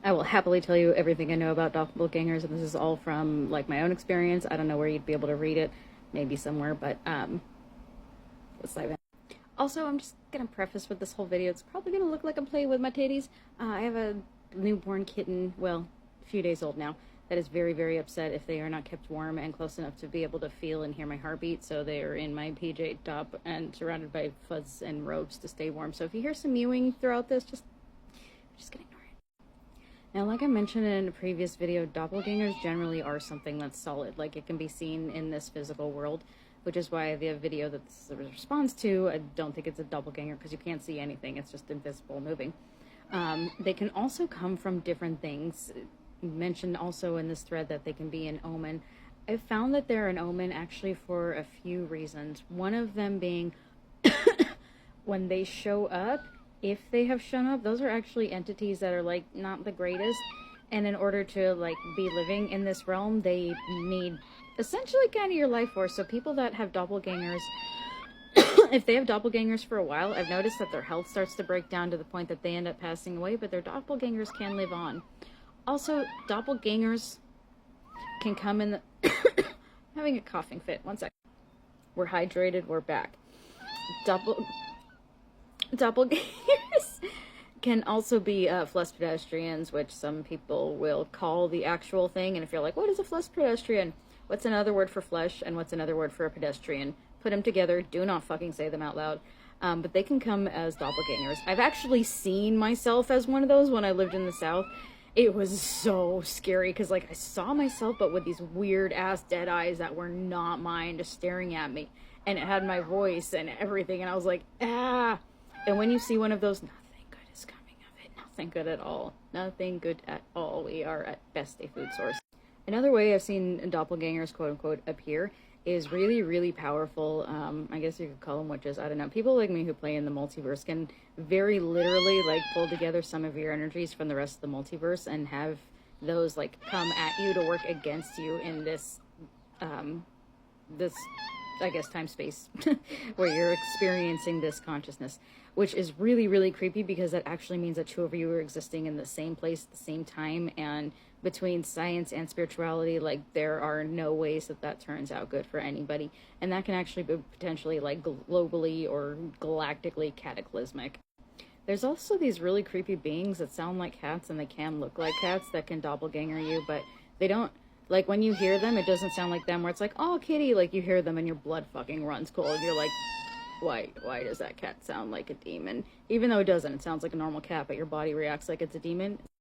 I will happily tell you everything I know about doppelgangers, and this is all from like my own experience. I don't know where you'd be able to read it, maybe somewhere, but let's dive in. Also, I'm just gonna preface with this whole video. It's probably gonna look like I'm playing with my titties. I have a newborn kitten, well, a few days old now, that is very, very upset if they are not kept warm and close enough to be able to feel and hear my heartbeat. So they are in my PJ top and surrounded by fuzz and robes to stay warm. So if you hear some mewing throughout this, just gonna ignore it. Now, like I mentioned in a previous video, doppelgangers generally are something that's solid. Like, it can be seen in this physical world, which is why the video that this is a response to, I don't think it's a doppelganger because you can't see anything. It's just invisible moving. They can also come from different things. Mentioned also in this thread that they can be an omen. I've found that they're an omen actually for a few reasons. One of them being when they show up, if they have shown up, those are actually entities that are like not the greatest, and in order to like be living in this realm, they need essentially kind of your life force. So people that have doppelgangers, if they have doppelgangers for a while, I've noticed that their health starts to break down to the point that they end up passing away, but their doppelgangers can live on. Also, doppelgangers can come in the having a coughing fit. One second. We're hydrated, we're back. Doppelgangers can also be flesh pedestrians, which some people will call the actual thing. And if you're like, what is a flesh pedestrian? What's another word for flesh and what's another word for a pedestrian? Put them together. Do not fucking say them out loud. But they can come as doppelgangers. I've actually seen myself as one of those when I lived in the South. It was so scary because, like, I saw myself, but with these weird-ass dead eyes that were not mine, just staring at me. And it had my voice and everything, and I was like, ah! And when you see one of those, nothing good is coming of it. Nothing good at all. Nothing good at all. We are at best a food source. Another way I've seen doppelgangers, quote-unquote, appear is really, really powerful. I guess you could call them witches. I don't know. People like me who play in the multiverse can very literally like pull together some of your energies from the rest of the multiverse and have those like come at you to work against you in this, I guess, time space where you're experiencing this consciousness, which is really, really creepy because that actually means that two of you are existing in the same place at the same time. And between science and spirituality, like, there are no ways that that turns out good for anybody. And that can actually be potentially like globally or galactically cataclysmic. There's also these really creepy beings that sound like cats and they can look like cats that can doppelganger you, but they don't. Like, when you hear them, it doesn't sound like them, where it's like, oh, kitty, like, you hear them and your blood fucking runs cold. And you're like, why does that cat sound like a demon? Even though it doesn't, it sounds like a normal cat, but your body reacts like it's a demon.